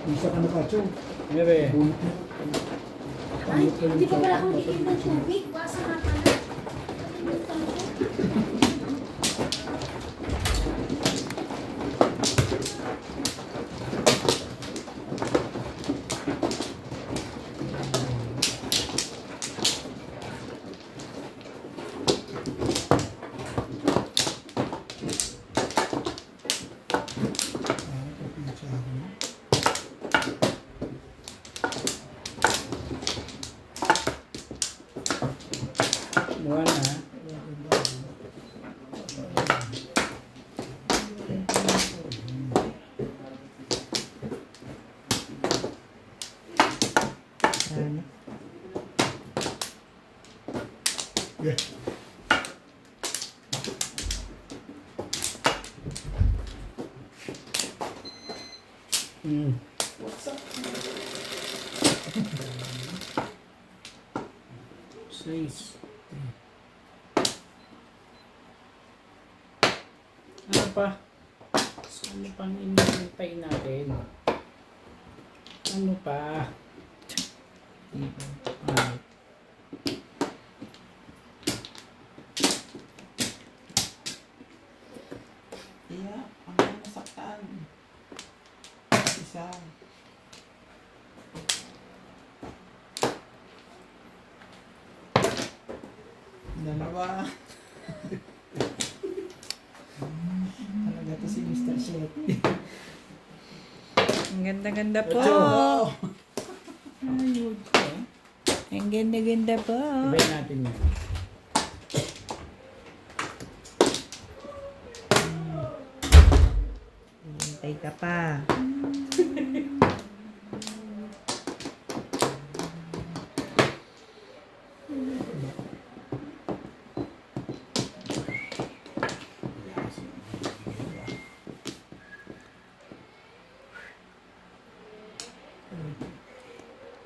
Bisa ka nakacho. Ay, hindi pa pala akong iinom ng tubig. Basa nga pala. Buwan na. Yeah. What's up? Six. Ano pa? Ano pang inintay natin? Ano pa? Iya, ang nasaktan. Isa. Dalawa. Talaga to si Mr. Shet. Ang ganda-ganda po. Ayun ko. Ang ganda-ganda po. Sabay natin yan. Hintay ka pa.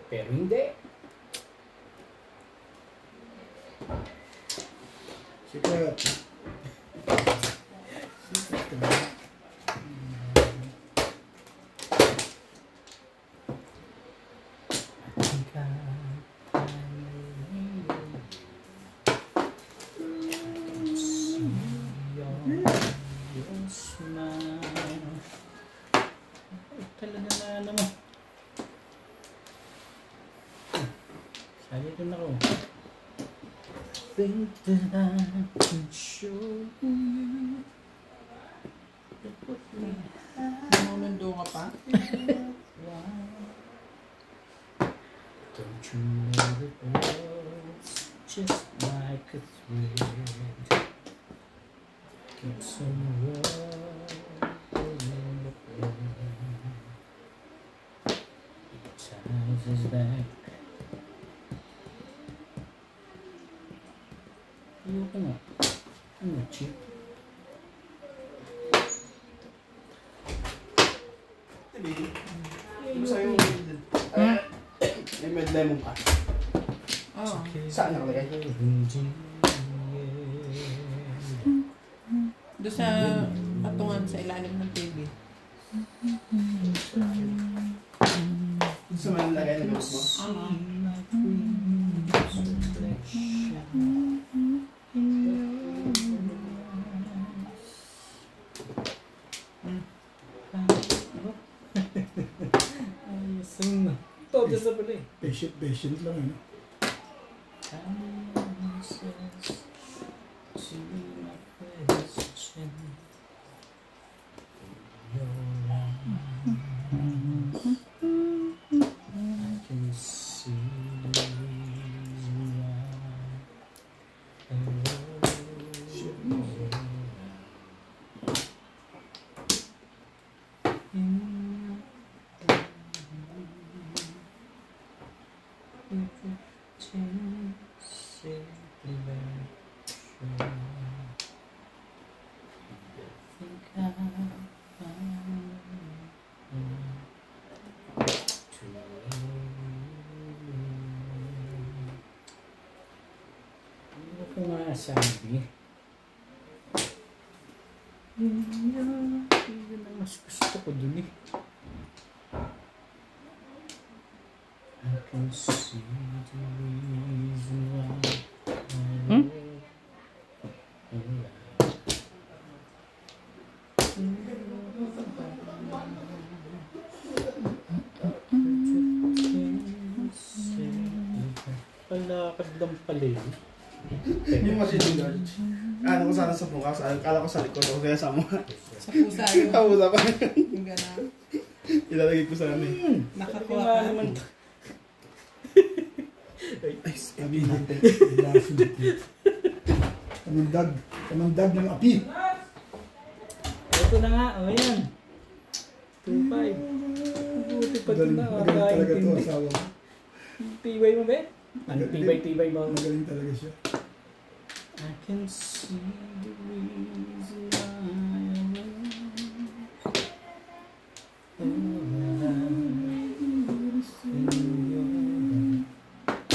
Pero hindi. Secret. Talaga na ano mo. Sali rin ako. Think that I can show you. Nanunundo ka pa? Don't you know it was just like a thread? Keeps on rolling in the wind. It ties us back. Ayoko nga. Ano, cheap? Sa'yo may lemon pa. Oo. Saan nakalagay? Doon sa patungan sa ilalim ng TV. Sa may lagay na gamot mo? Todo sa pala eh. Patient lang ano. ko nga sabi. Yun ang mas gusto ko dun eh. I can see the reason why I love you. Palakad lang pala yun. Yung machine guard. Ano ko sana sa bukas, akala ko sa likod o kaya sa mga. Sa pusa yun. Kamusta pa. Yung gano'n. Ilalagay ko sa ano eh. Nakakuha Nga ka. naman. Ay, sabi natin. Kamandag ng api. Ito na nga, o yan. 2-5. Buti pa ito na. Magaling talaga ito Kakaintindi. asawa ko. Tibay mo ba? Ano tibay mo? Magaling talaga siya. I can see the reason why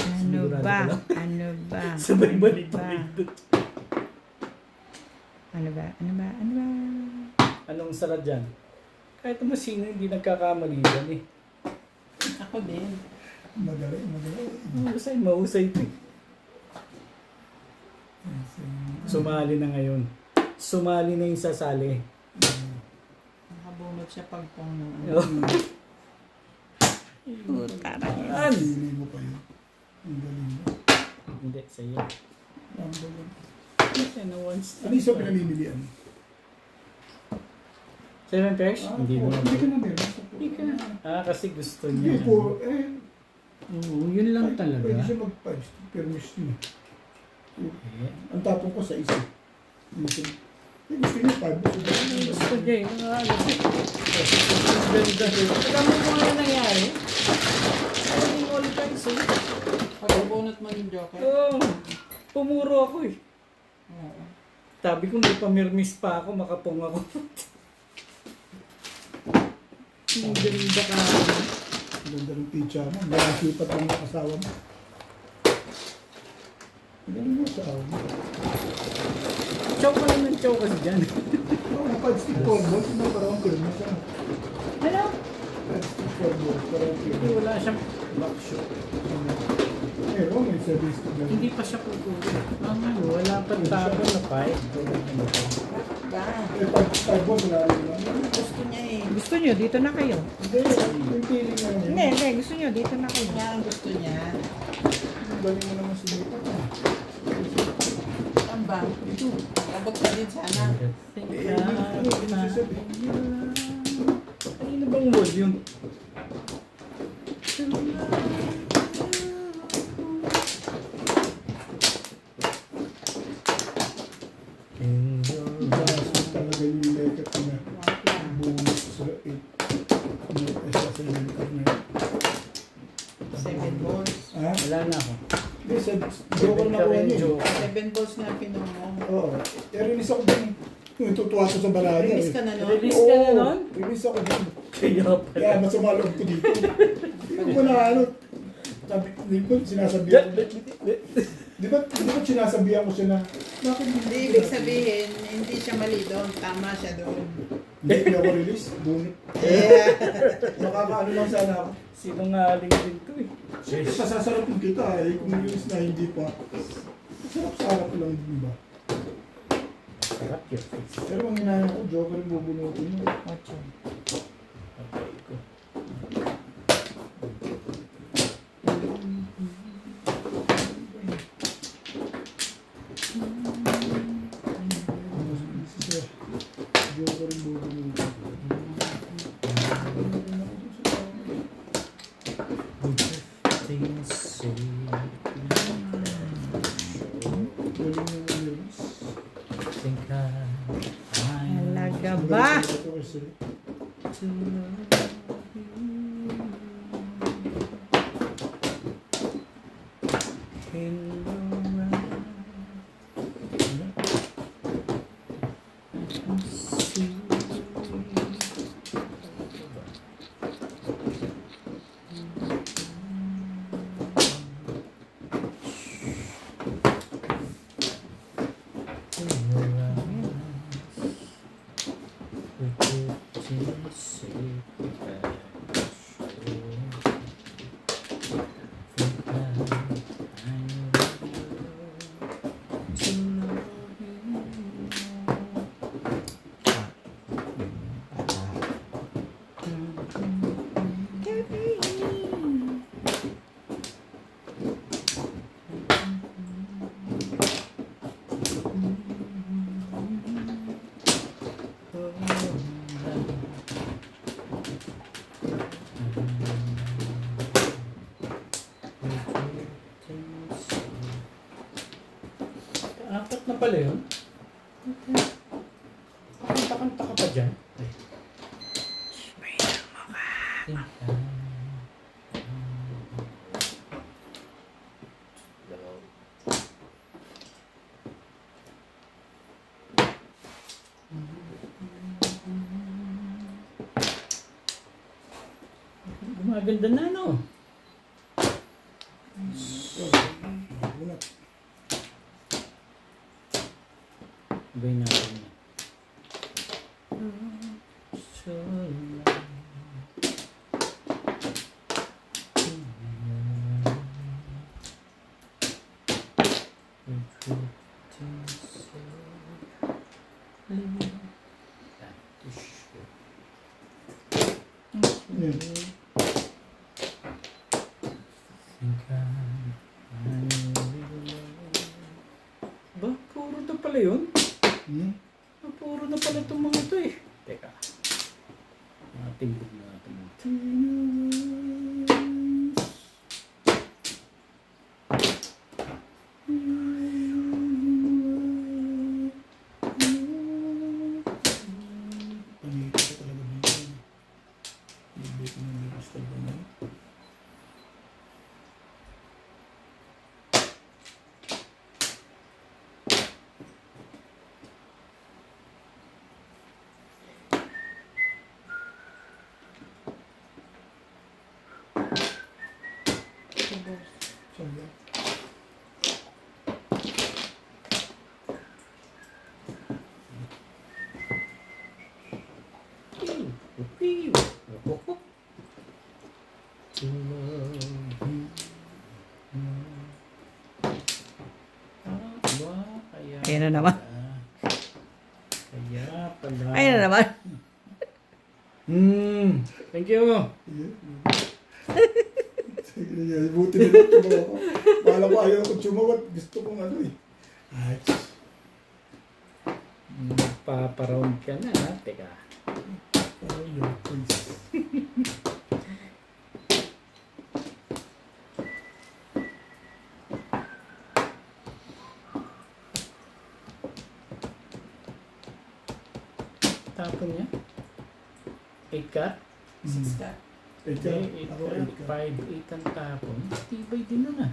Ano ba? Ano ba? sabay Ano balik ba? Ano ba? Ano ba? Ano ba? Anong sara dyan? Kahit mo sino hindi nagkakamali dyan eh. Ako din. Magaling. Mahusay ito eh. Sumali na ngayon. Sumali na yung sasali. Nakabunot siya pagpong ng Puta na yan. Yan! Hindi mo pa yun. Ang galing mo. Hindi, sa'yo. Ang galing. Ano once? Ano yung sa pinamimilian? 7 pairs? Hindi mo Hindi ka na. na meron. Hindi ka. Kasi gusto Hindi niya. po. Oo, yun lang talaga. Pwede siya mag-punch. Permis niya. Ang tapong ko sa isa. Gusto niya 5. Gusto niya eh. Ganda eh. Alam mo kung ano nangyari? Ano all times eh. Pagkabunot mo yung joker. Oo. Pumuro ako eh. Oo. Sabi ko may pamirmis pa ako, makapong ako. Ang ganda ka. Ganda ng pizza mo. Nakasipat lang ang asawa mo. Galing mo asawa mo. Chow ka lang ng chow kasi dyan. Oo, 5-stick 4 balls. Hindi parang permis. Ano? 5-stick 4 balls. Parang Hindi, permis. wala siyang back shot. Meron, may service to gano'n. Hindi pa siya pupuli. Wala pa tapon na 5. Ba? 5 balls, wala rin lang. Gusto niya eh. Gusto nyo, dito na kayo. Hindi, yung feeling na yun. Hindi. Gusto nyo, dito na kayo. Nga ang gusto niya. Galing mo naman sinita ka. Ang ba? Ito. Abot ka din sana. Kanina bang wall yun? Baso talaga yung leket na bonus sa 8. May isa sa leket na yun. 7 balls. Ha? Wala na ako. Hindi, sa joker na kuha niya. Joke. 7 balls na pinumo. Oo. I-release ako din. Tutuwa ko sa barada. Release ka na nun? Release ka na nun? Release ako din. Kaya pala. Kaya masama loob ko dito. Hindi ko na ano. Sabi, hindi ko sinasabihan ko. Di ba sinasabihan ko siya na, bakit Hindi ibig sabihin, hindi siya mali doon. Tama siya doon. Hindi ako release. Bunit. Yeah. Makakaano lang sana ako. Sinungaling din to eh. Siyempre, pasasarap mo kita eh. Kung release na hindi pa. Sarap-sarap lang din ba? Sarap yun. Pero ang inaano ko, joker yung bubunutin mo. Okay ko. Joker yung bubunutin. Things say. Galing yung release. Think I'm Talaga ba? Ito kasi. to love you. In the round. I can see. Apat na pala yun. Kanta-kanta ka pa dyan. Gumaganda na, no? Ibay natin yan. So, ba, puro na pala yun? Puro na pala itong mga ito eh. Teka. Tingkog na natin. Ayan na naman. Kaya pala. Ayan na naman. Thank you. Buti na lang tumawa ko. Bahala ko ayaw ko tumawat. Gusto kong ano eh. Ay, Magpaparound ka na, ha? Teka. oh, your face. Tapon niya. 8 ka? Ikaw, Okay, 8 ako ka. ikaw. 5, 8 ang tapon. Tibay din nun ah.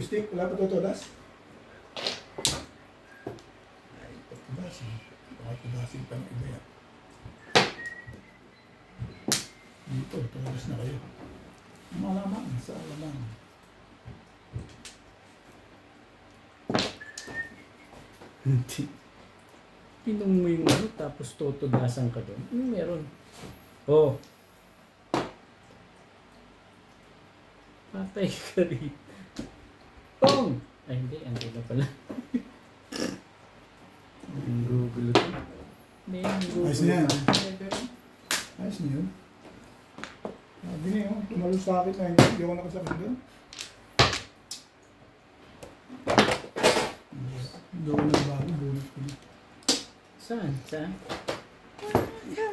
Stick, wala pa tutudas? Ay, patudasin. Baka tudasin pa ng iba yan. Dito, tudas na kayo. Malaman, sa alaman. Tinong mo yung ano, tapos tutudasan ka doon. Meron. Oh. Patay ka rin. Pong! Ay, hindi. Hindi na pala. Yung Google ito. Hindi, yung Google. Ayos na yan. Ayos na yun. Sabi niya yun, tumalo sa akin na hindi ako nakasakit doon. Hindi ako nagbago, bonus ko na. Saan? Saan?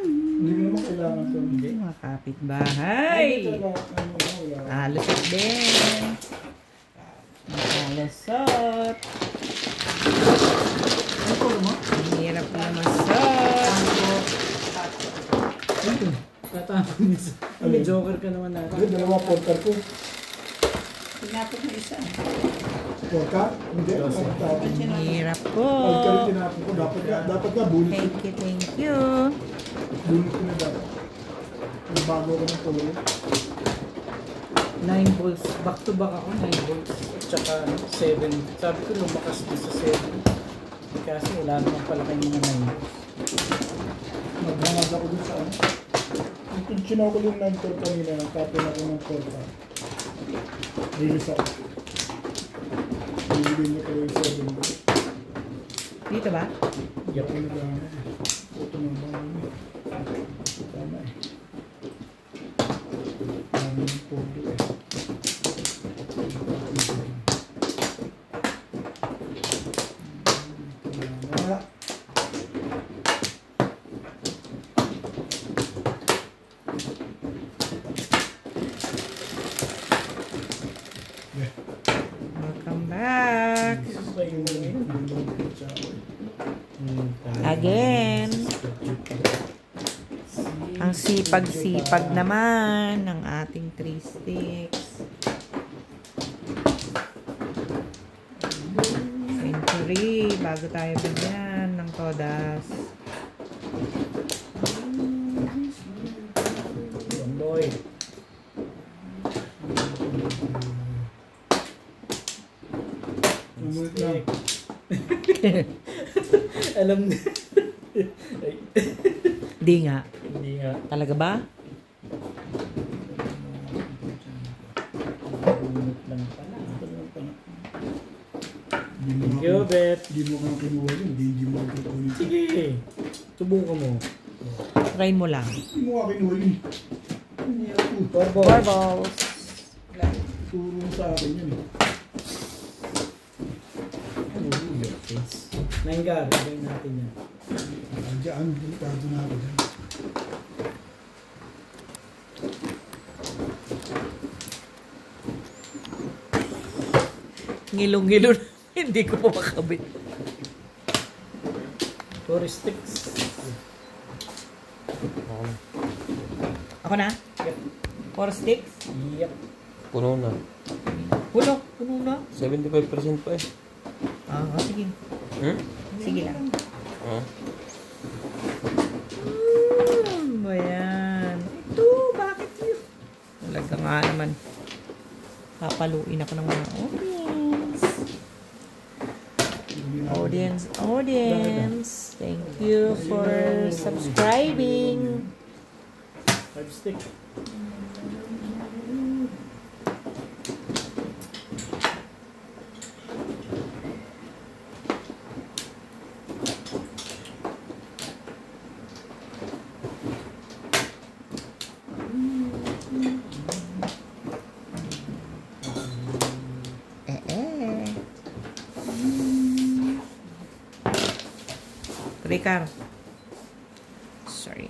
Hindi mo naman kailangan ito. Hindi. Mga kapitbahay. Alusot din. Alusot. Ano ko naman? Ang hirap na masot. Ayun. Tatapon niya sa... May joker ka naman natin. Hindi, dalawa porter ko. Tinapos mo isa. Porter? Hindi, Yes. porter. Ang hirap po. Porter yung tinapon ko. Dapat nga bonus. Thank you. Bonus ko na dapat. Nagbago ko ng kulay. 9 volts. Back to back ako. 9 volts. At saka 7. Sabi ko lumakas din sa 7. Kasi wala naman pala kayo mga 9 volts. Naghangad ako dun sa ano. Yung chinaw ko yung 9 12 kanina, tapon ako ng 12. Release ako. Binibigay niya pala yung 7 bro. Dito ba? Yup. Ako nag-ano. Ito na ba namin? Tama eh. Tama yung pondo eh. Tama. Welcome back. Isa yung load ko sa ako. Again. Ang sipag-sipag naman ng ating 3 sticks. Century. Bago tayo bigyan ng todas. Boy. Umunit na. Alam niya. Di nga. Hindi nga. Talaga ba? Unit lang pala. Di mo Thank you, Bet. Di mo kang kinuha yun. Di mo kang kinuha. Sige. Subukan mo. Try mo lang. Di mo kang kinuha yun. Turbo. 4 balls. Turo sa akin yun eh. Naingar. Gawin natin yan. Diyan, delikado na ako dyan. Ngilong-ngilo na. Hindi ko pa makabit. 4 sticks. Ako na? Yep. 4 sticks? Yep. Puno na. Puno na. 75% pa eh. Sige. Hmm? Sige lang. Ah. Ba yan? Ito, bakit yun? Talaga nga naman. Papaluin ako ng mga audience. Thank you for subscribing. 5 stick. Ricard. Sorry.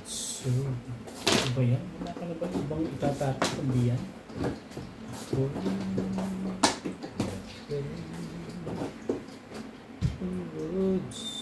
So, ano ba yan? Wala ka na ba ibang itatapos kundi yan? Goods.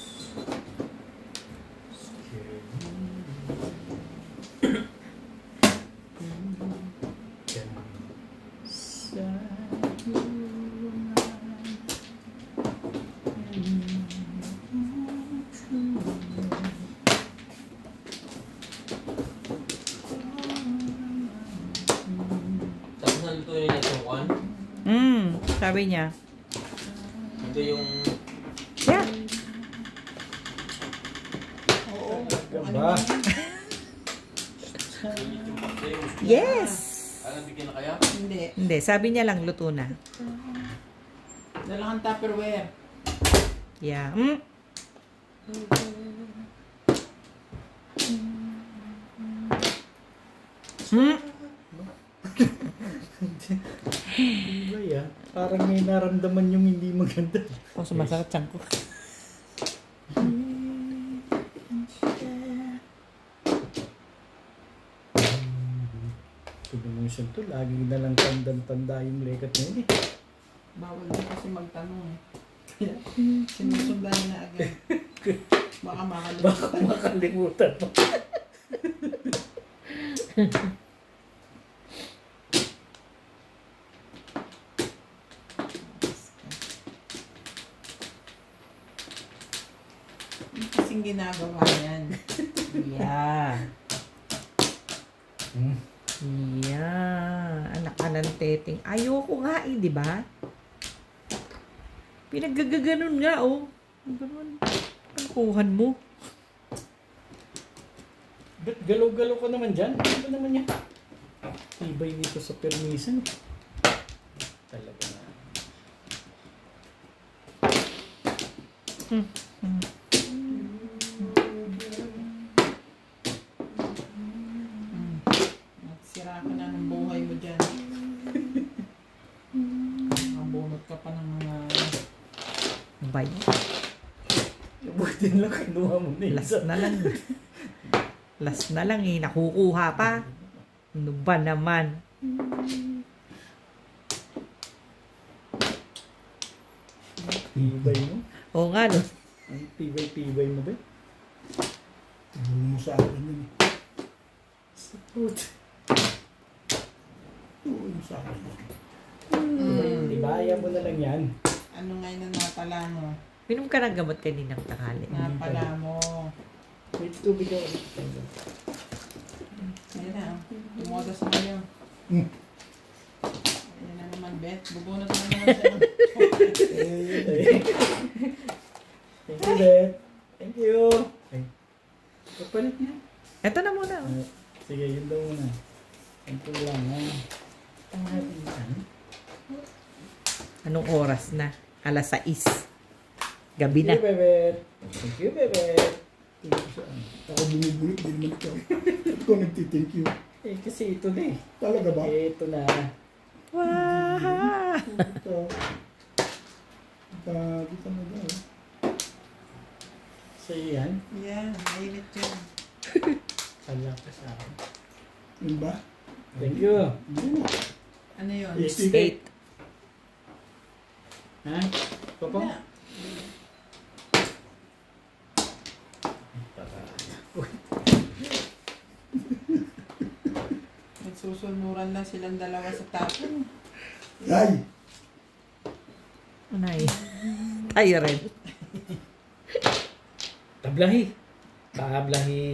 Tapos nalutuin niya itong one. Sabi niya. Ito yung... Yeah. Oo. Ba? Ito yung... Yes! Alam, bigyan na kaya? Hindi. Hindi, sabi niya lang luto na. Dala kang Tupperware. Yeah. Ano ba yan? Parang may naramdaman yung hindi maganda. Sumasakit siyang ko. Promotion to, lagi na lang tanda yung lekat na yun eh. Bawal din kasi magtanong eh. Kaya sinusundan niya na agad. Baka Baka makalimutan. makalimutan mo. Kasing ginagawa yan. Yeah. Yeah. Anak ka ng teteng. Ayoko nga eh, di ba? Pinaggaganon nga, oh. Ganun. Ang kuhan mo. Ba't galaw-galaw ka naman dyan? Ano ba naman yan? Ibay dito sa permisan. Talaga na. Nagsira ka na ng buhay mo dyan. Mabunot ka pa ng mga... Bay. Buti lang kinuha mo na Last na lang. Last na lang eh. Nakukuha pa. Ano ba naman? Tibay mo. Oo nga no. Ang tibay mo ba? Tignan mo sa akin yun eh. Sapot. Tignan mo sa akin. Ibaya mo na lang yan. Ano ngayon na napala mo? Minom ka ng gamot kaninang tanghali. Napala mo. May tubig ako. Ayan na, oh. Tumodas na kayo. Hmm. Ayan na naman, Bet. Bubunot na naman siya. Thank you, Beth. Thank you. Ay. Kapalit niya. Eto na muna. Sige, yun daw muna. Thank you lang. Ang hatian. Anong oras na? Alas 6. Gabi Thank na. you, Bebet. Thank you, Bebet. Tignan mo saan. Ako bumibulot, di naman ikaw. Ba't ko nagtithank you? Eh, kasi ito na eh. Talaga ba? Ito na. Wow! Ito. Kita mo daw. So, yan. Yan, mainit yun. Kala ka sa akin. Yun ba? Thank you. Yun. Ano yun? Lipstick. 8. Ha? Papa? Wala. Nagsusunuran lang silang dalawa sa tapon. Ay! Anay. Tayo rin. Tablahi. Tablahi.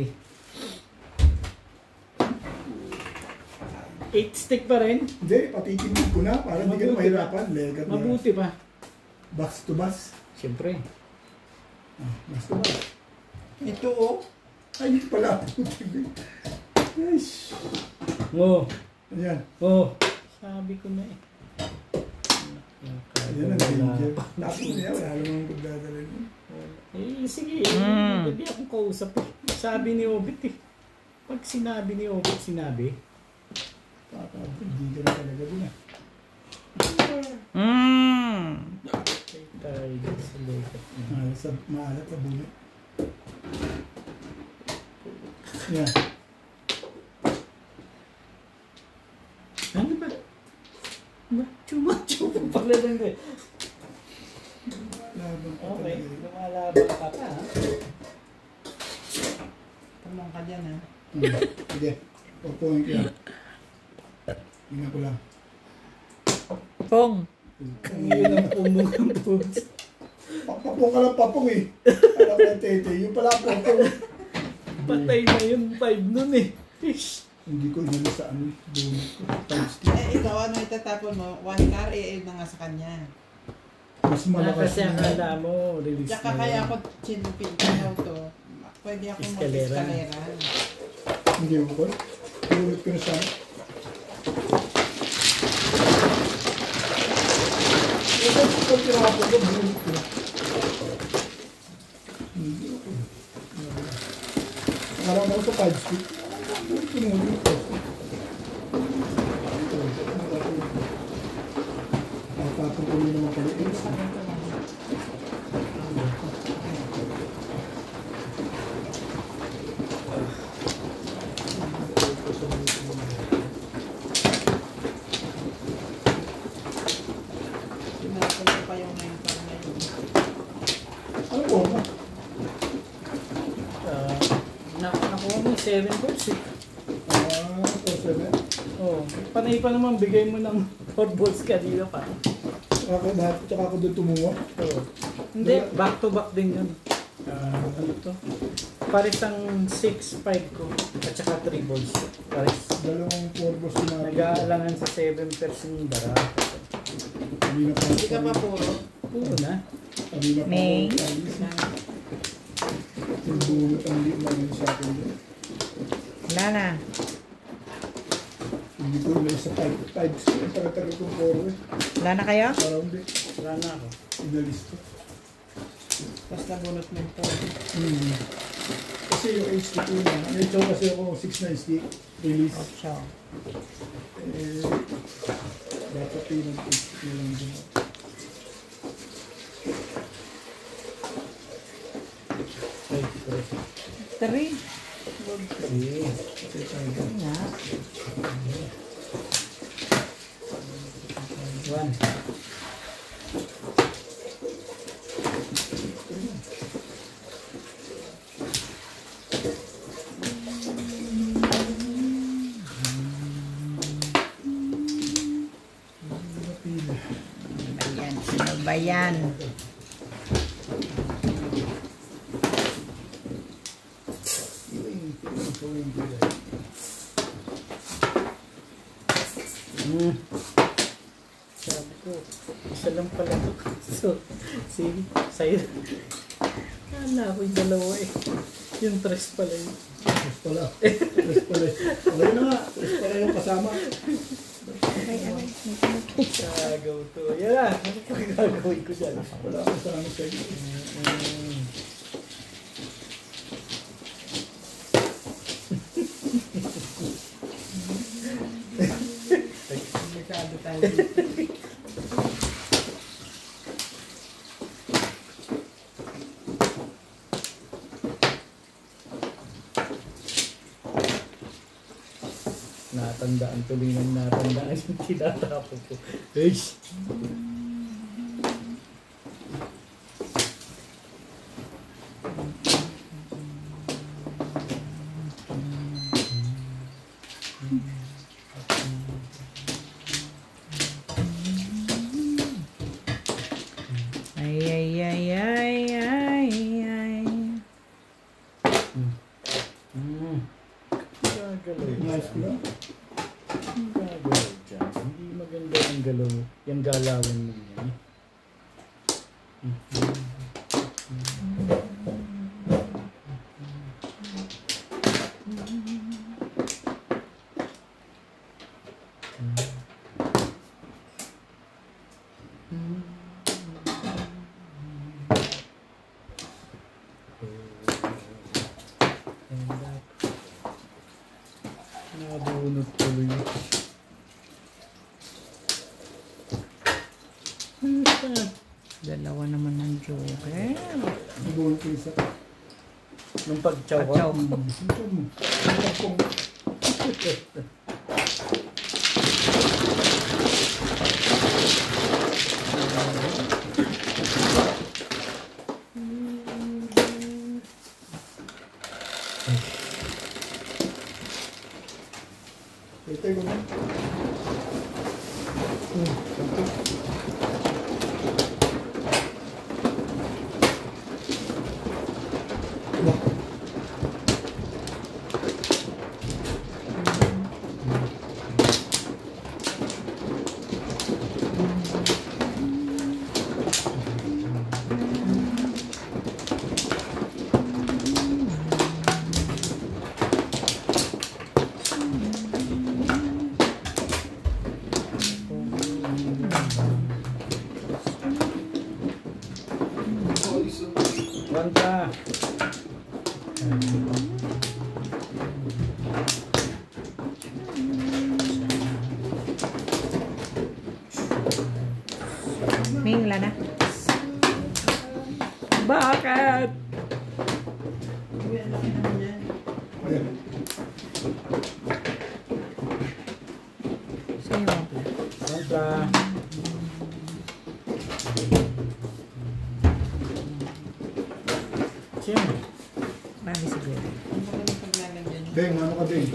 8 stick pa rin. Hindi, patitindig ko na para hindi ka na mahirapan. Legat na. Mabuti pa. Bus to bus. Siyempre. Bus to bus. Ito oh. Ay, ito pala. Yes. Oh. Ayan. Oh. Sabi ko na eh. Ayan ang danger. Tapos niya, wala namang pagdadala niya. Eh, sige. Hindi akong kausap eh. Sabi ni Obit eh. Pag sinabi ni Obit, sinabi. Hindi ka na talaga dun ah. Tayo sa lekat. Maalat sa bulit. Yan. Ano ba? Chuma pala lang eh. Laban pa Okay, talaga. lumalaban ka pa ha. Tumong ka dyan ah. Sige. Pupuhin ko yan. Tingnan ko lang. Pong. Ang yun ang pumong ng pugs. Papong ka lang papong eh. Alam ko yung tete. Yung pala papong. Patay na yung 5 nun eh. Fish. Hindi ko inano sa ano. Bunot ko. Times two. Ikaw ano itatapon mo? 1 car, na nga sa kanya. Mas malakas Kasi ang na. kala mo, release Tsaka na kaya yun. ako chinupin ko to. Pwede akong Eskalera. mag-eskalera. Hindi mo ko. Bunot ko na siya. Ito, pag tinapon ko, bunot ko. Hindi ako. Parang ako sa 5 stick. Bunot ko naman dito. Tapos ko naman pala. Tinapon ko pa yung 9 car na yun. Ano po mo? Nakuha mo 7 balls eh. O 7. Oh, panay pa naman, bigay mo ng 4 balls kanina pa. Tsaka ako doon tumuha. Oh. Hindi, back to back din yun. Ano to? Pares ang 6-5 ko at saka 3 balls. Pares. Dalawang 4 balls na Nag-aalangan sa 7 person dara. Kanina pa. Hindi ka pa puro. Puro na. Kanina pa. May. Yung bunot ang liit na yun sa akin doon. Wala na. Hindi ko na sa 5 stick. Para tagal kong 4 eh. Wala na kayo? Parang hindi. Wala na ako. Inalis ko. Tapos nabunot mo yung 4. Kasi yung HD2 na, medyo kasi ako 6 na stick release. 8. Dapat yung HD na lang din. Ay, sorry. 3. Sige. Okay, tayo. Nga. 1. Ayan. Sino ba yan? Sabi ko, isa lang pala ito. So, see, sa'yo. Kala ko yung dalawa eh. Yung tres pala yun. Tres pala. Tres pala. Okay na nga. Tres pala yung kasama. Gagaw to. Yan na. Ano pa gagawin ko dyan? Wala akong kasama sa iyo. Merkado tayo dito. Natandaan tuloy ng natandaan yung tinatapos ko. Eish! Gagalaw Nice ko lang. Gagalaw dyan. Hindi maganda yung galaw. Yung galawan mo yan. Nabunot tuloy. Dalawa naman ng joker. Nabunod ko isa. Nung pag-chow ko. Pag-chow. Ito mo. Ito mo. Ito yung mga. Wanta. Ming, wala na. Bakit? Uy, ang laki naman yan. Ayan. Sa'yo. Wanta. Siyempre. Marami siguro. Ang laki ng paglalagyan. Beng, ano ka Beng?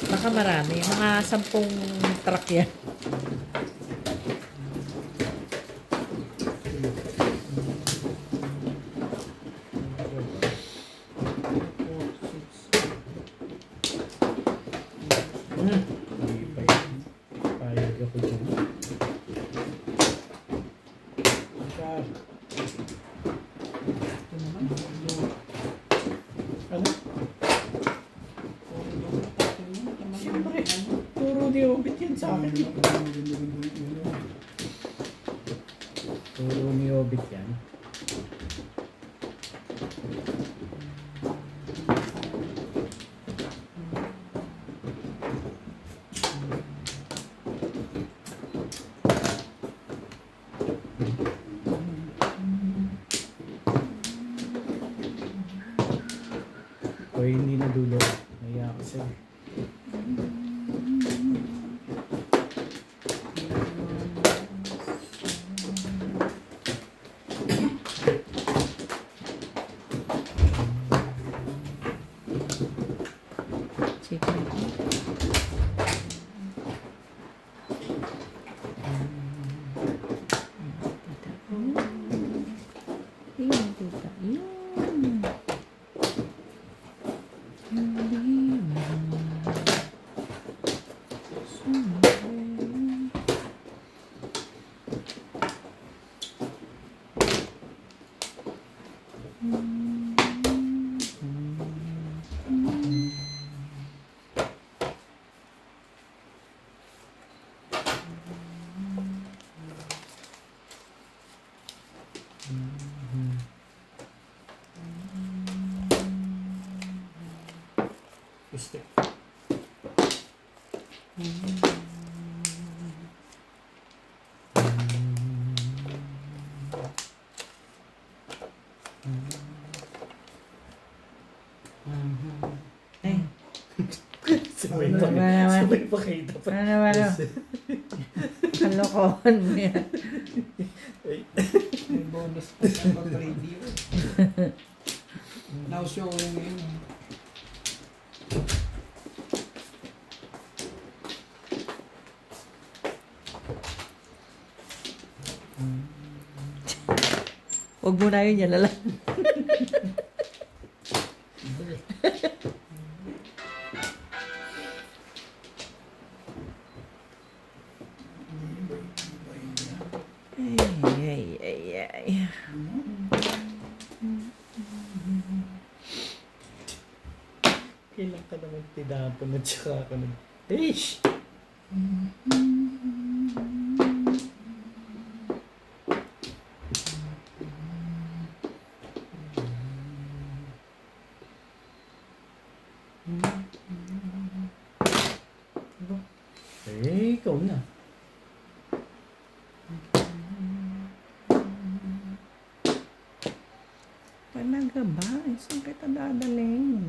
Baka marami. Mga 10 truck yan. Hindi pa yan. Payag ako dyan. Wanta. Ito naman. Ano? Siyempre. Puro di obit yan sa akin. Puro ni obit yan. Gusto. Ay, Sabay Ano pa. naman? Sabay pa kita pa. ano naman o? Kalokohan mo yan. May bonus pa sa pag-review. Now showing yun. Huwag mo na yun, yan na lang. Ay, ay, ay, ay. Kailan ka naman tinapon at saka ka nag... Ish! Eh, ikaw na. Talaga ba? Saan kita dadalhin?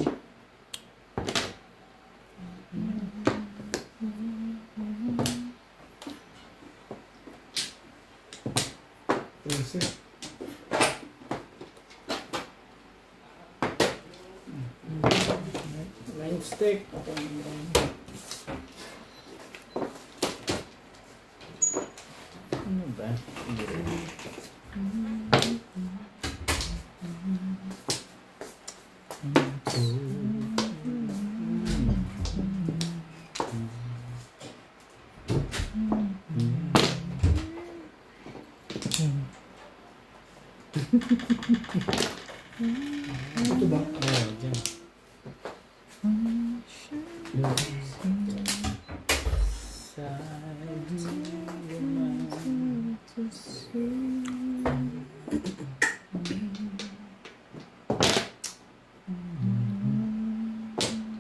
Kasi, Line stick. Ano ba? ito ba? Oh, dyan.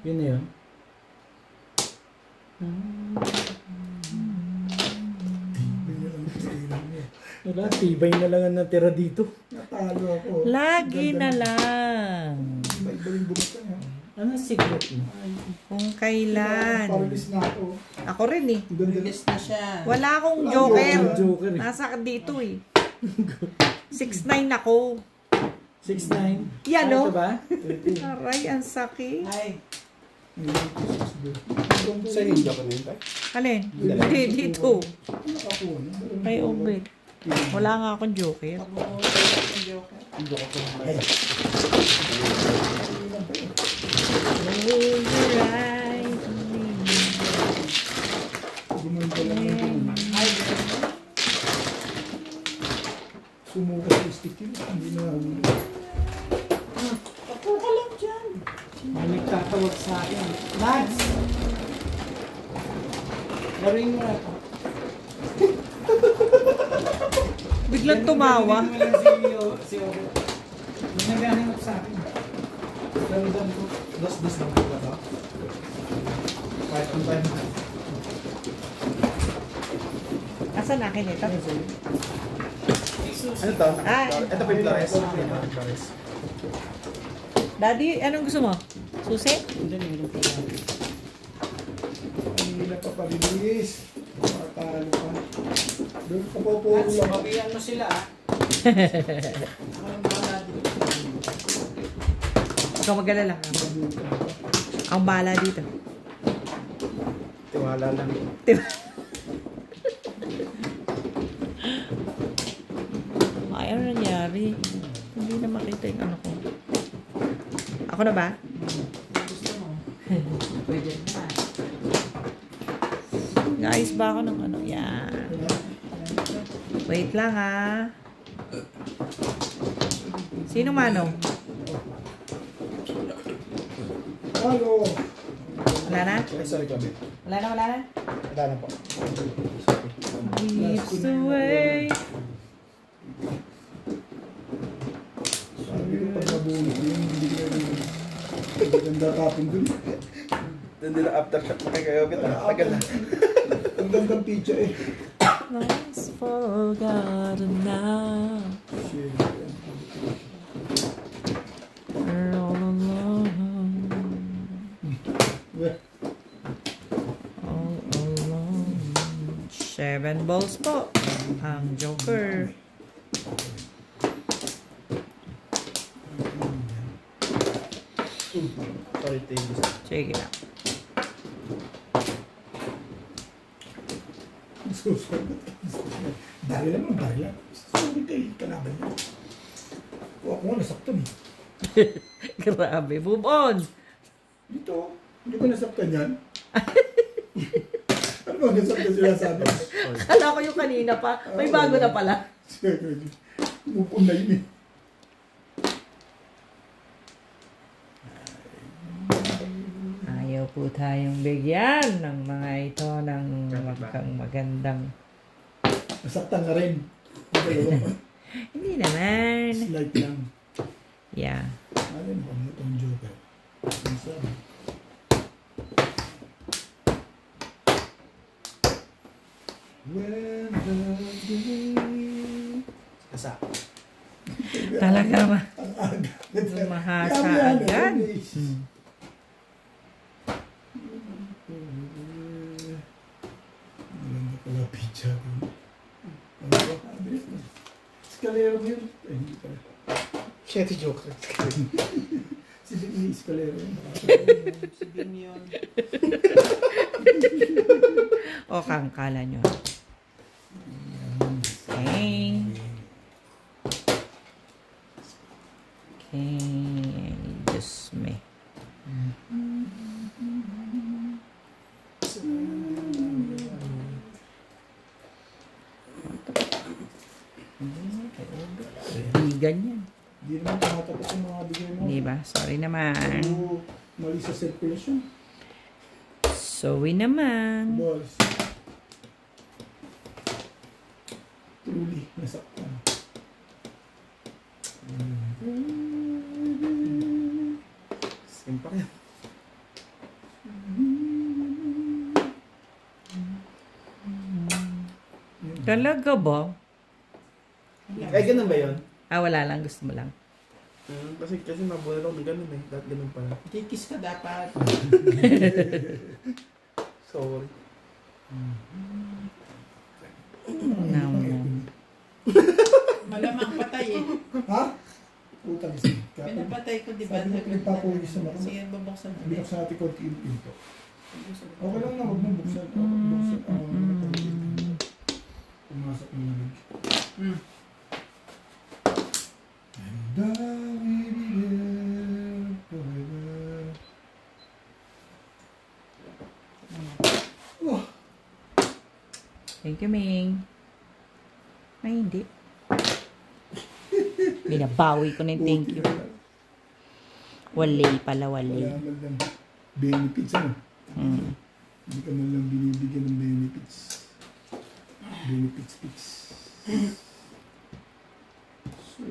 Yun na yun. Wala, tibay na lang ang natira dito. Natalo ako. Lagi na Ganda lang. Iba-iba yung bumita niya. Ano siguro mo? Kung kailan. Paralis na ako. Ako rin eh. Ang ganda. Release na siya. Wala akong Wala joker. akong joker eh. Nasa dito eh. 6'9 ako. 6'9". Yan, Ito no? ba? Aray, ang sakit. Ay, Sa India ka na yun, tay? Alin? Hindi, dito. Ano ako? Kay Obet. Wala nga akong joker. pag-uusap ng Joker. Close your eyes and leave. Gumanda lang yung gumanda. Ay, Sumuka sa stick yun. Hindi na huli. ako ka lang dyan. May nagtatawag sa akin. Lads! Laruin mo na ito. Biglang tumawa. Narinig mo lang si Oro. May naghahanap sa akin. Larudan ko. Das lang ko ba ito? 5 on 5. Asan akin ito? Ano to? Ah. Ito pa yung Flores. Daddy, anong gusto mo? Susi? Hindi, meron pa yan. Hindi na pa pabilis. Makatalo pa. Doon pa po Lads, lang. pabihan mo sila ah. Ang bahala dito. Ikaw mag-alala. Ang bala dito. Tiwala lang. Ay, ano nangyari? Hindi na makita yung ano ko. Ako na ba? Gusto mo? Pwede na. Guys, ba ako ng ano? Yan. Wait lang ah. Sino manong? Halo. Wala na? Sorry, Gabi. Wala na, wala na? Wala na po. Weeps away. Sabi ko pag nabunod yun, hindi ko na ganda tapon dun. Doon nila aftershock na kayo agad. Tagal na. Ang gandang pizza eh. Lost forgotten now. Shit. We're all alone. All alone. 7 balls po. Ang Joker. Sorry, Taylor. Sige na. Dahil lang, dahil lang. Sorry kayo, kalaban niya. O ako nga nasaktan eh. Grabe. Move on. Dito, hindi ko nasaktan yan. Ano ba nasaktan sila sabi? Akala ko yung kanina pa. May bago na pala. Move on na yun eh. Ayaw po tayong bigyan ng mga ito ng magandang. Nasaktan na rin. Hindi naman. Slight lang. Yeah. Ano yun? Ano itong Joker? Ang sabi. When the day... Kasa. Talaga ba? Ang aga. Mahasa Dami yan, agad. eh. Maganda pala pizza ko. Ano ba? Abilis mo. Escalero mo yun. Ay, hindi pala. Shit, joke. Si Big Escalero yun. Si Bing yun. O kangkala nyo. Okay. Okay. Just me. Bigan yan. Hindi naman tumatapos yung mga bigay mo. Di ba? Sorry naman. Oo, mali sa circulation. Sorry naman. Balls. Truly, nasaktan. Simpa yan. Talaga ba? Ay, ganun ba yun? Ah, wala lang. Gusto mo lang. Kasi mabuna lang may ganun eh. Dahil ganun pala. Kikis ka dapat. Sorry. No. Malamang patay eh. Ha? Utang isa. Pinapatay ko, di ba? Sabi ko, nagpapulis sa mata. Sige, babuksan mo. Binuksan natin konti yung pinto. Okay lang na, huwag mong buksan. Buksan ang konti yung pinto. Pumasok yung lamig. And I will be there forever. Oh, Thank you, Ming. Ay, hindi. Binabawi ko na yung thank you. Wali pala, wali. wala man lang benefits ano. Hindi ka man lang binibigyan ng benefits. Benefits. So,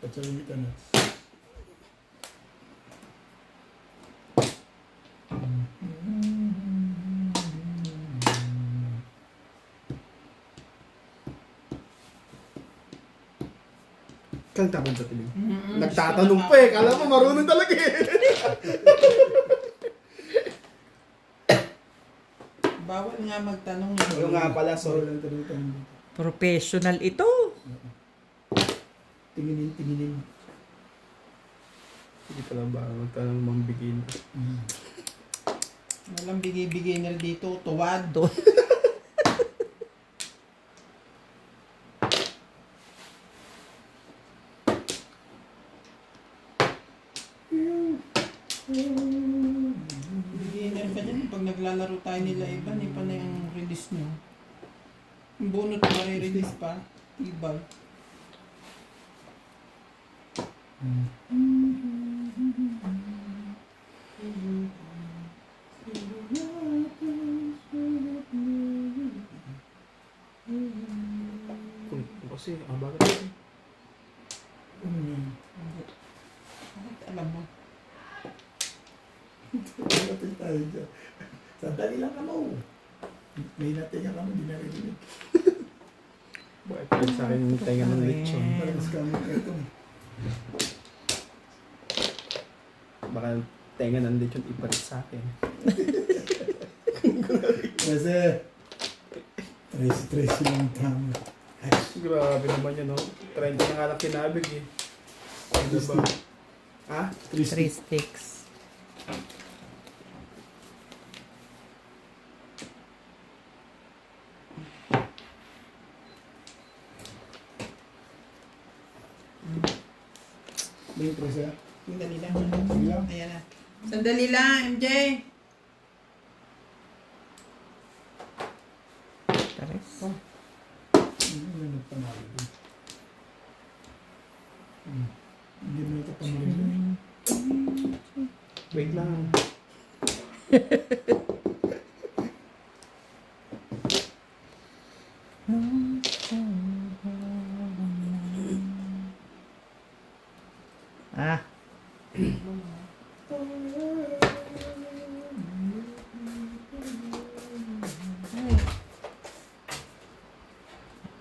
patsawin ka na. Kang tapon sa tinig. Nagtatanong pa eh. Kala mo marunong talaga eh. Bawal nga magtanong. Yung nga pala, sorry. Walang tanong-tanong. Professional ito. Tinginin. Hindi pa lang ba magtanong mambigin. Walang bigay-bigay na dito. Tuwad. Bigay Pag naglalaro tayo nila iba, hindi pa na yung release nyo. Yung bunot pa, re-release pa. Iba. Kasi, bakit kasi? Bakit alam mo? Natin tayo dyan. Sandali lang kamo. May natin niya kamo, di narinig. Bakit kayo sa akin yung tenga ng lechon? Malakas kamo ito. Baka tenga ng lechon ipalit sa akin. Kasi, trace lang tama. Grabe naman yun, no? 30 na nga lang kinabig eh. Ano ba? Ha? 3 sticks. May trace ya? Sandali lang. Sige lang. Ayan na. Sandali lang, MJ! Taris. Hindi na nagpanalo din. Hindi mo ito panalo din. Wait lang. Ah.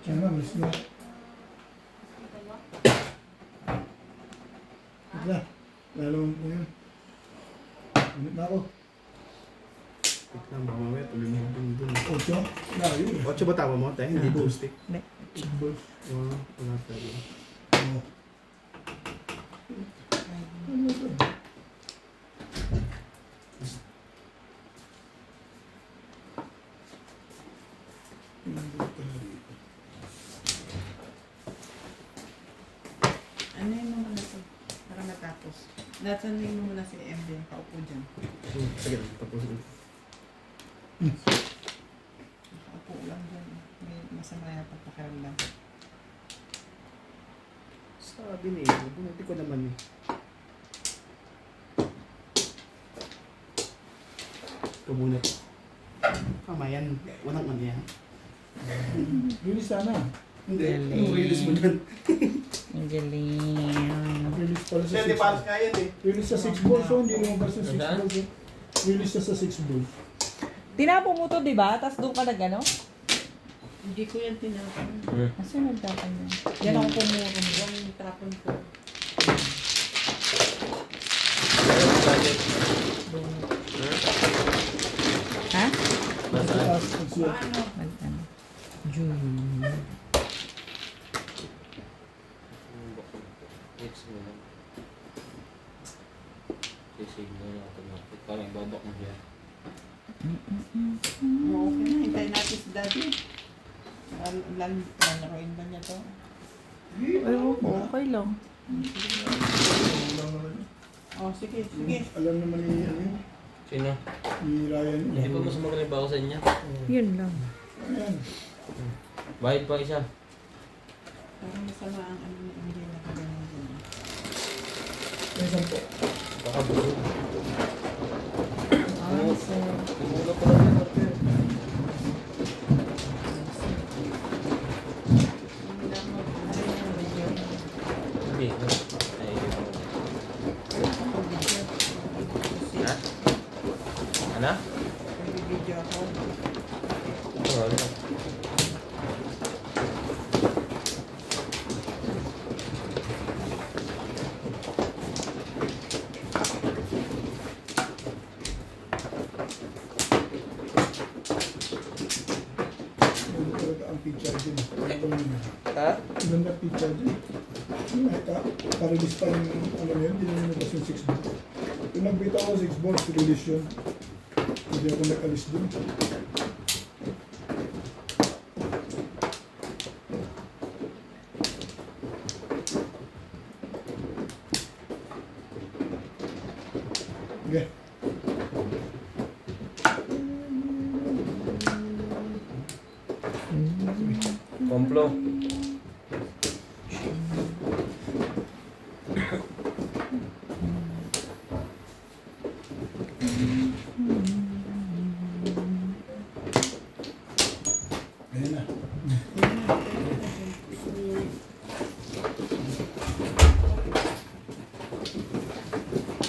Siya na, miss na. Wala. Lalo mo yun. Ulit na ako. Wait lang, baka mamaya tuloy dun. 8? Layo eh. 8 ba tama mo, tayo? Hindi 2 stick. Hindi. Balls. Wala tayo. Oo. Ano ito? Ano yun mo muna ito? Para matapos. Nasaan mo muna si MJ? Paupo dyan. Sige, tapos. Nakaupo lang dyan. May masama yata pakiramdam. Sabi niya, bunuti ko naman eh. Kumunot. Kamayan, walang ano yan. Release sana. Hindi, Galing. yung release mo dyan. Ang galing. Release pala sa Hindi, 6 pares balls. nga yan eh. Release sa 6 balls, oh. Hindi lumabas sa 6 Saan? balls. Oh. Release na sa 6 balls. Tinapo mo to, di ba? Tapos doon ka nag-ano? Hindi ko yan tinapon. Kasi nagtapon yan. Yan ako pumuro mo. Yung tapon ko. Ha? Mataas ang siya. Paano? Mag-ano? June. Next mo lang. Sisig mo na automatic. Parang babak mo dyan. Okay na, hintayin natin si Daddy. Lalaroin ba niya to? Ewan ko, okay lang. Oh, sige, sige. Alam naman ni, ano yun, Sino? ni Ryan. Hindi pa mas magaling ba ako sa inyo? Yun lang. Ayan. Bayad pa isa. Parang masama ang ano ni MJ na kagano'n dyan. May 10. Baka bulo. Ah, so, Bumulo pa lang yan, Arthur. Hindi. Ay, ha? Ano? Nag-video ako. Wala. Yung talaga ang picture din. Ha? Maganda picture din. Yung pa-release pa yung ano yun, hindi naman nabas yung 6 balls. Yung nagbita ko 6 balls, release yun. Hindi ako nag-alis dun. Okay. Komplo. Ayan na.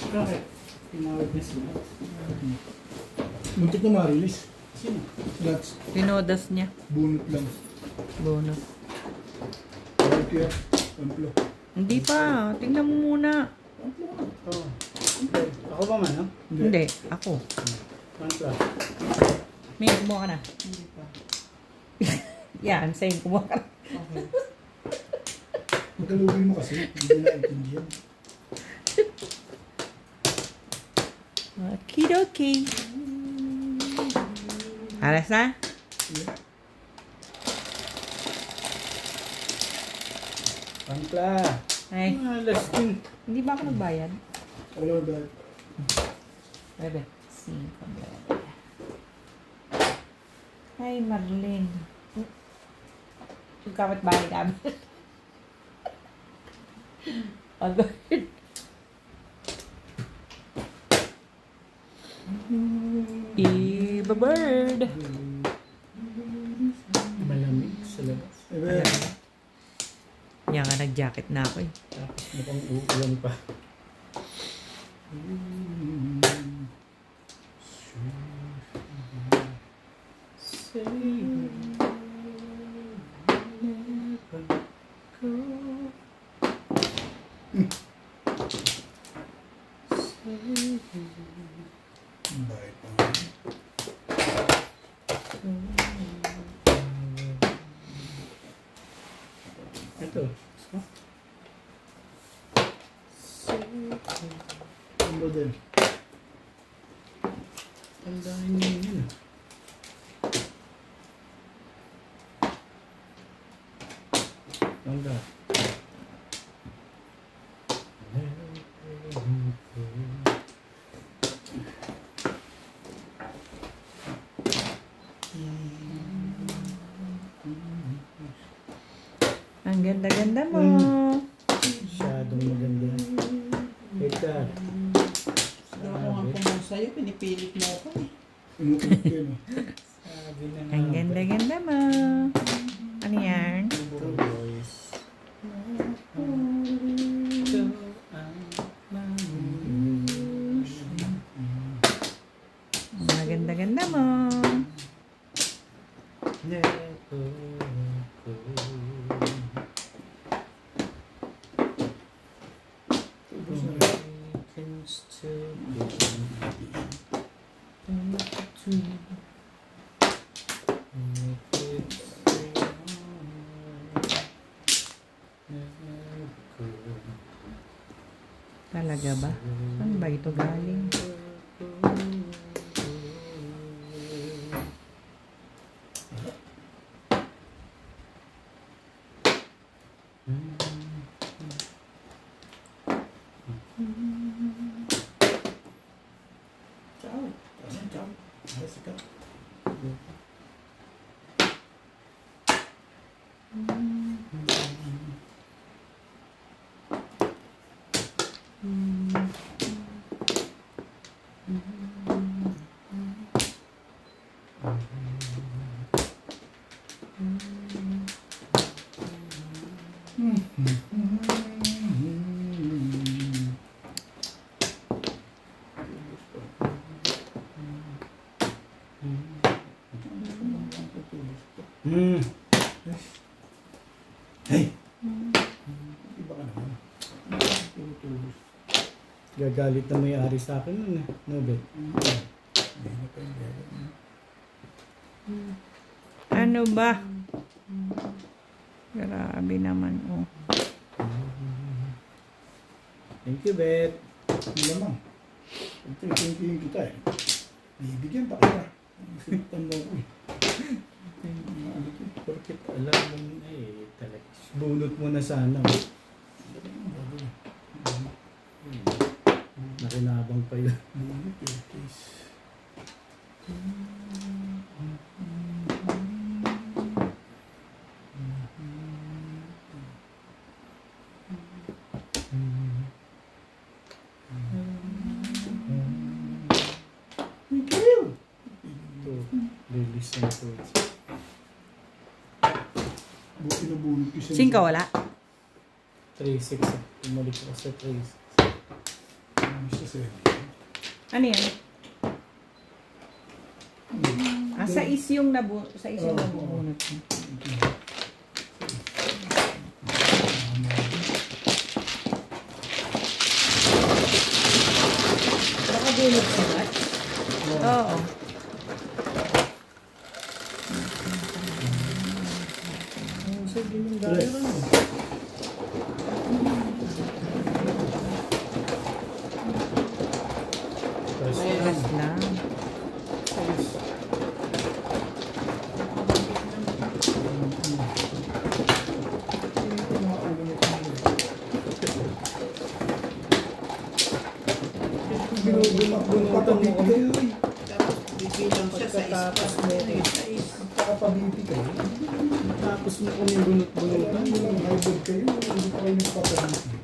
Bakit? Tinawag na sila. Muntik na ma-release. Sino? Slots. Tinodas niya. Bunot lang. Bonus. Bawal kaya. Amplo. Hindi pa. Tingnan mo muna. Oo. Okay. Ako ba man, no? Hindi. Ako. One plus. May kumuha ka na. Hindi pa. Yan. Same. Kumuha ka na. Okay. Magalugin mo kasi. Hindi na intindihan. Okidoki. Alas na? One plus. Ay. Last din. Hindi ba ako nagbayad? Wala ba? Bebe. 5. Ay, Marlene. Yung kapit-bahay namin. Agad. Eva Bird. Malamig sa labas. Ebe. Yan nga, nag-jacket na ako eh. Tapos mukhang uulan pa. Bakit pa? Ito. Ang model. Tandaan niyo yun. Tanda. Ang ganda-ganda mo. Masyadong maganda. Edgar. Daw ko nga pumunta sa'yo, pinipilit mo ako eh. Inuulit yun. Sabi na nga Ang ba? ganda-ganda mo. Ano yan? Puro boys. Ito ang mamush. Ang ganda-ganda mo. Never go. Tapos na rin. Can still be Talaga ba? Saan ba ito galing? Ciao. Ayan, ciao. Ayos ka. Hey! Iba ka naman. Tutulog. Gagalit na may-ari sa akin nun eh. No, bet? Hindi na pa yung gagawin. Ano ba? Grabe naman, oh. Thank you, bet. Hindi naman. Pagpilitin kita eh. Bibigyan pa kita. Sinaktan mo ako eh. Ano ko? Porkit alam mo na eh. Talaga. Bunot mo na sana. Nakinabang pa yun. Bunot your case. to. Release na to. Buti na bunot ko siya. 5 wala. 3-6. Pumalik ko sa 3-6. Ano siya, 7? Ano yan? Sa is yung nabunot mo. Nakabunot sa match? Oo. Sa ganyan gaya lang. Press lang. Bunutan mo kami. Tapos bibilang siya sa Pagkatapos ispa. mo, Nakapabiti kayo. tapos mo kami bunot-bunutan. Hindi lang hybrid kayo. Hindi pa kayo nagpapabiti.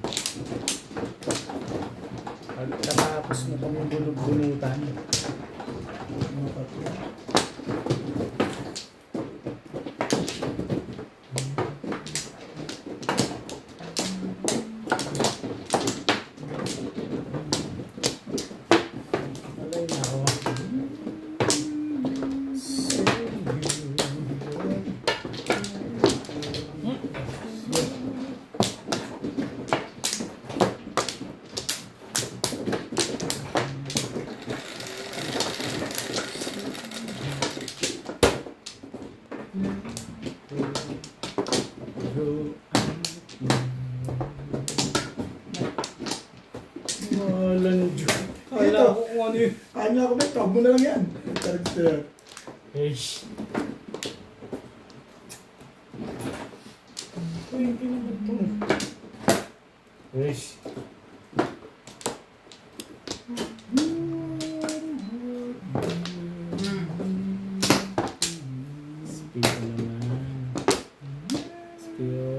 Pagkatapos mo kami bunot-bunutan. Alay na ako. Walang Diyos. Kala ko kung ano yun. Kanya ako ba? Tawag mo na lang yan. Character. Eish. Uy, hindi naman ito. Eish. Spiyo naman. Spiyo.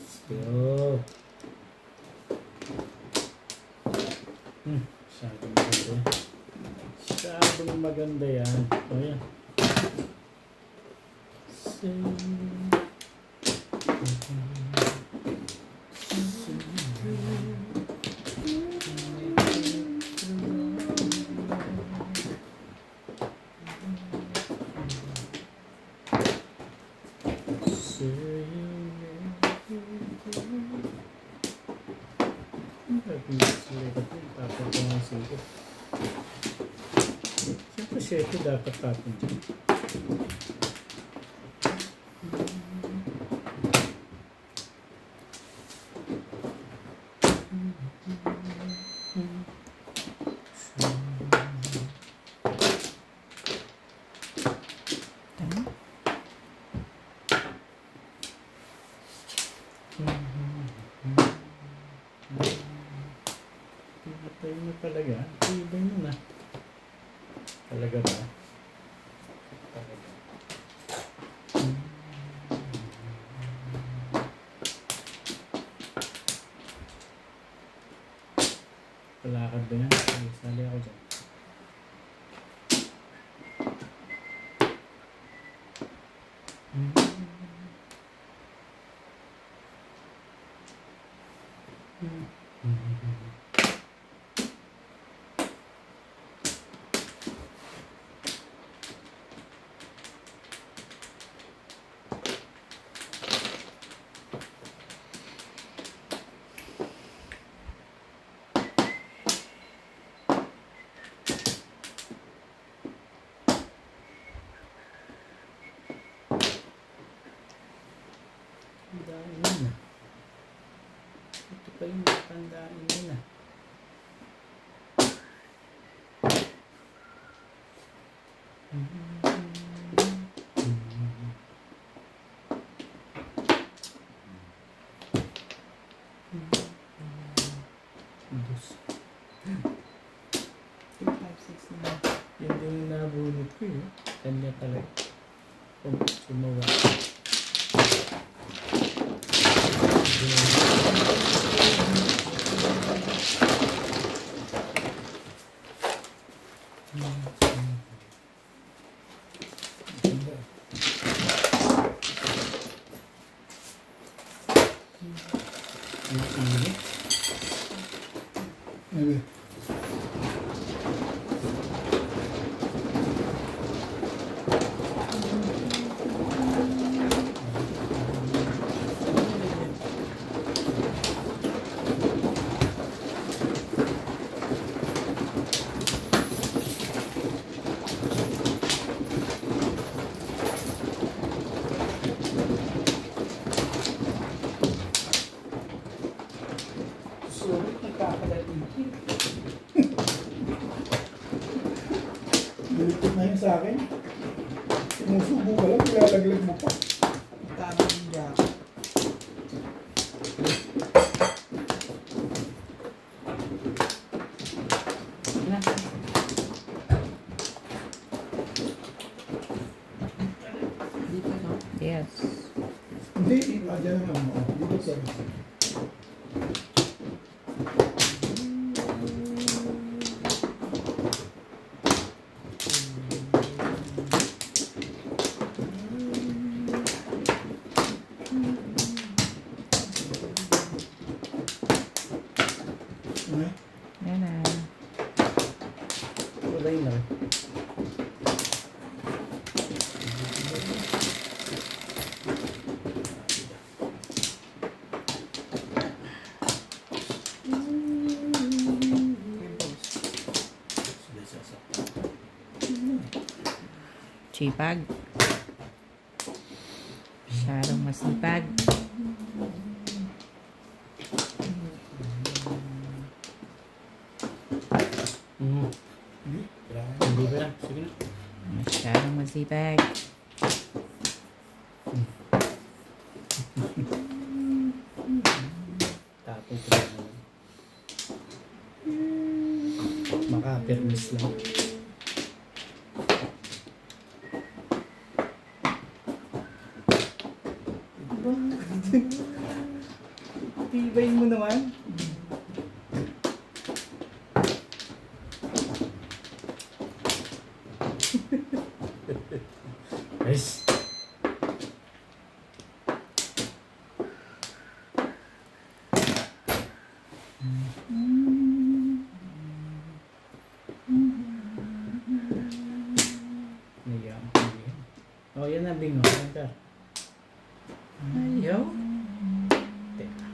Spiyo. Masyadong maganda. Masyadong maganda yan. O yan. Siyempre siya ito dapat tapon dyan. Tayo na talaga. Iba yun na. Talaga ba? Talaga. Palakad ba yan? Sige, sali ako dyan. Tandaan mo na. Ito pa yung tandaan mo na. Dos. 2, 5, 6 na. Yun din yung nabunot ko eh. Kanya talaga. Kung sumawa. Sige. Sorry, nagkakalatingin. Nilipit na yun sa akin. Sumusubo ka lang, nilalaglag mo pa. Tama yung jacket. Na. Dito, no? Yes. Hindi, dyan na lang. Dito sa Yan na. Wala yun lang. Sipag. Masyadong masipag. Hindi ba na? Sige na. Masyadong masipag. Tapos ko na. Maka-permis lang. Tibayin mo naman. Guys. Oh, yan na bingo. Ayaw. Teka.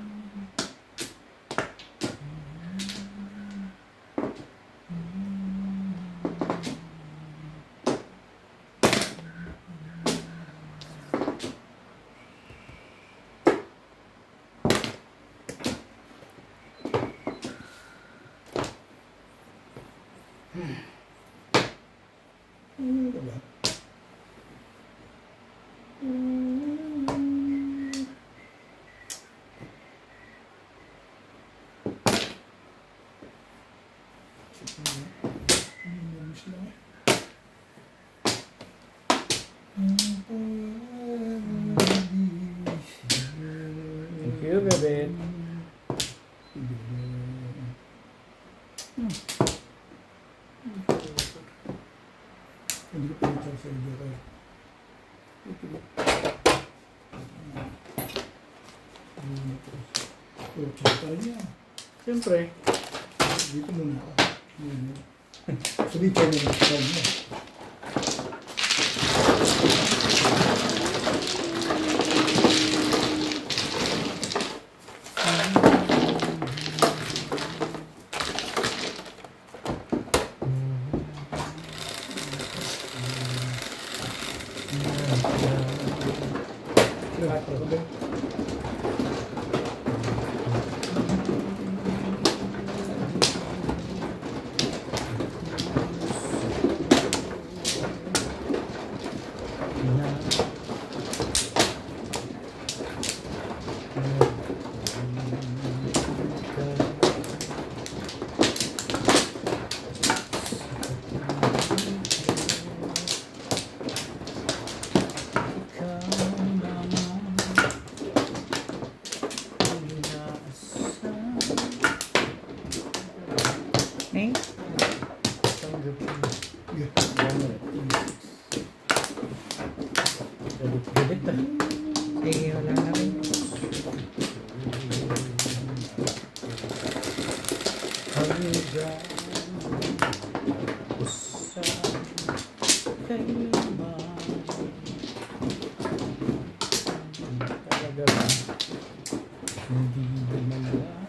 Thank you, bebe. Hindi ko pinitang sa inyo kayo. Tayo niya. Siyempre. Dito muna ako. Sabi ko na tayo niya. Eh? Galit ah. Sige, wala na rin. Ang kailanman. Talaga ba? Hindi mo malaman.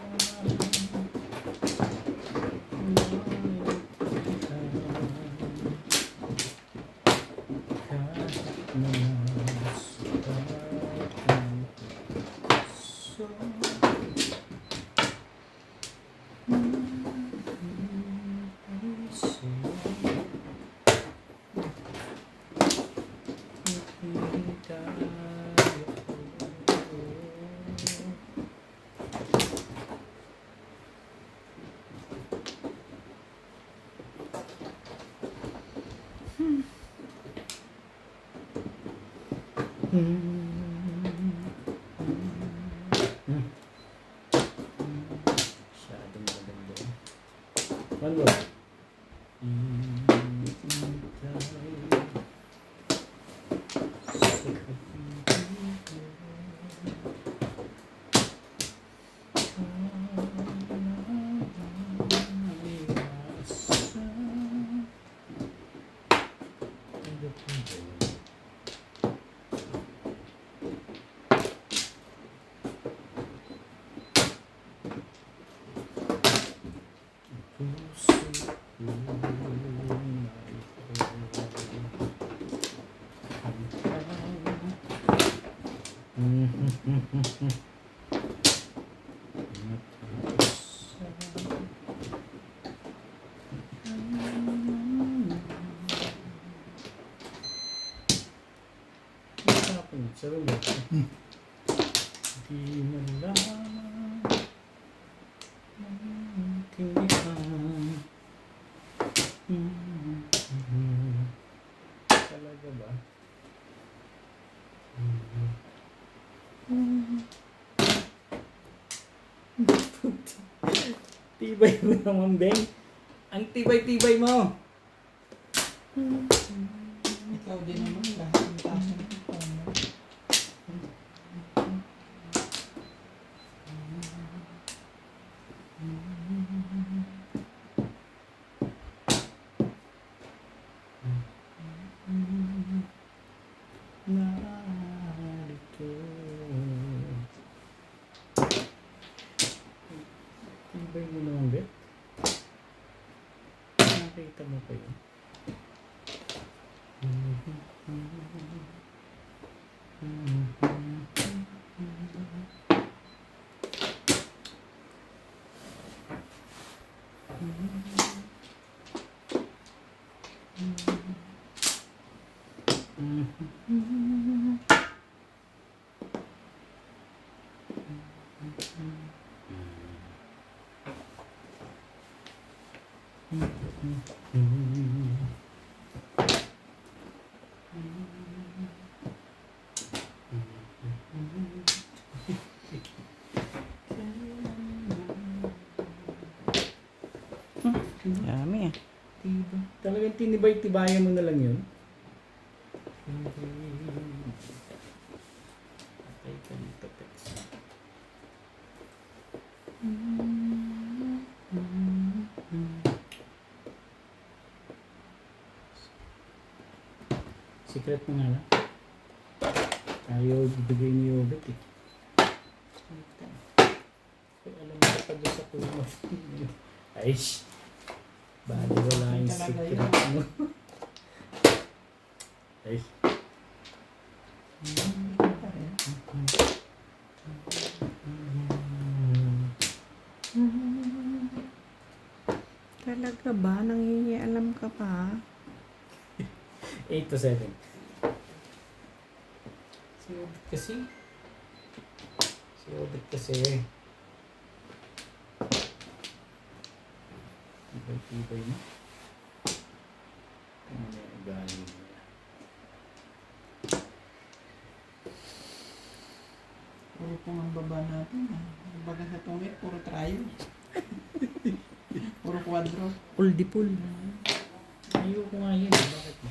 Masyadong maganda. Ano? Sarap mo. Di man lang tindihan. Talaga ba? Tibay mo naman, Beng. Ang tibay-tibay mo. Ikaw din naman lahat ng taas ng tono. Narito. Tibay mo naman, Bet. Nakita mo pa yun. Yummy. Tibay. Talagang tinibay-tibayan mo na lang yun. Okay ka dito, Pex. Secret mo nga lang. Ayaw bibigay ni Yobet eh. Ay, alam mo ka doon sa puno. Aish. Bali wala yung secret mo. Aish. Talaga ba? Nangingialam ka pa? 8 to 7. Si Obit kasi. Si Obit kasi. Tibay-tibay mo. Ano yung galing mo? Puro pong ang baba natin. Baga sa tungit, puro trial. Puro quadro. Pull-di-pull. Ayoko nga yun. Bakit mo?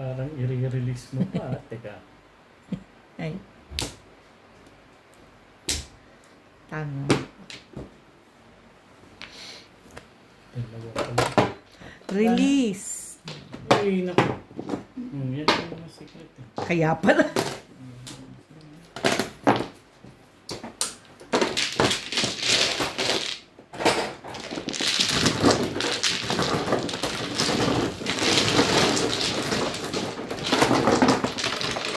Parang i-release mo pa. Teka. Ay. Tama. Dalawa pala. Release. Ay, naku. Yan yung mga secret eh. Kaya pala.